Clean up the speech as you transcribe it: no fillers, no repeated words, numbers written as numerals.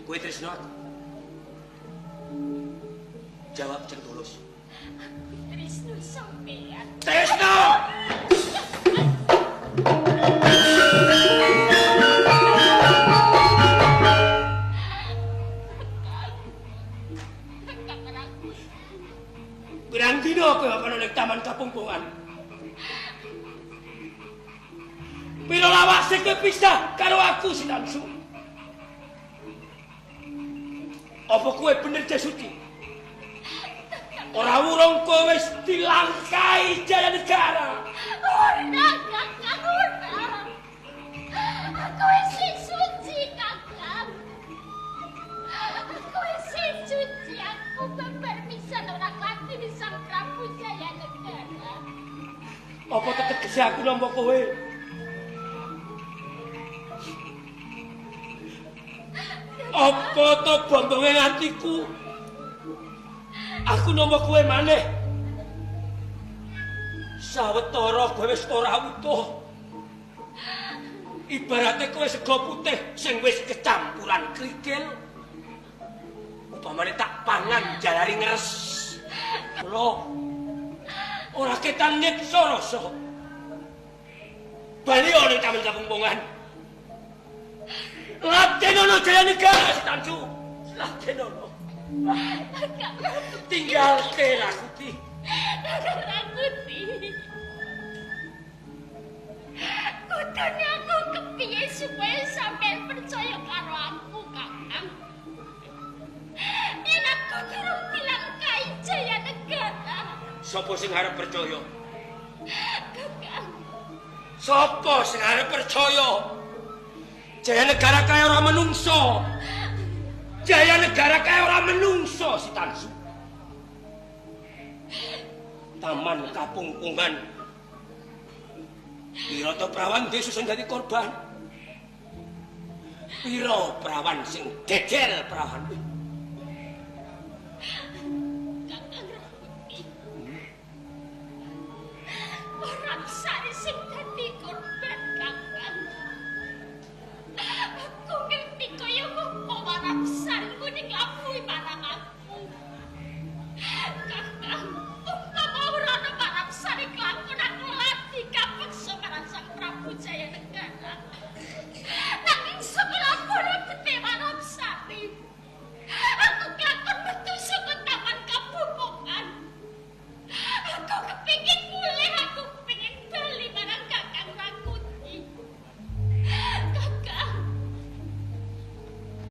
Kowe tresno aku. Jawab cek tulus. Tresno sampean. Tresno! Pirang dina kowe apa ning taman kapungpungan? Piro lawas sing kepisah karo aku Sinangsu? Apa kowe bener Jasuti? Ora urung kowe wis dilangkai Jaya Negara. Ora, Kakang, ora. Aku wis suci, Kakang. Aku wis suci, aku bepermisan ora klati Sang Prabu Jaya Negara. Apa tegese aku nampa kowe? Apa to bombonge atiku? Aku nampa kowe maneh. Sawetara kowe wis ora utuh. Ibarate kowe sego putih sing wis kecampuran krikil. Upamane tak pangan jalari ngeres. Lho. Ora ketan nyekso rasa. Bali ora tamen kapungpungan. Latenono Jaya Negara Tanju. Latenono. Tinggal ke Rakuti. Rakuti. Kudune aku kepiye supaya sampean percaya karo aku, Kakang. Yen aku durung dilangkai Jaya Negara. Sopo sing arep percaya? Kakang. Sopo sing arep percaya? Jaya Negara kaya ora menungso. Jaya Negara kaya ora menungso si Tansu. Taman kapungpungan. Piro to prawan Yesus sing dadi korban. Piro prawan sing gegel prawan.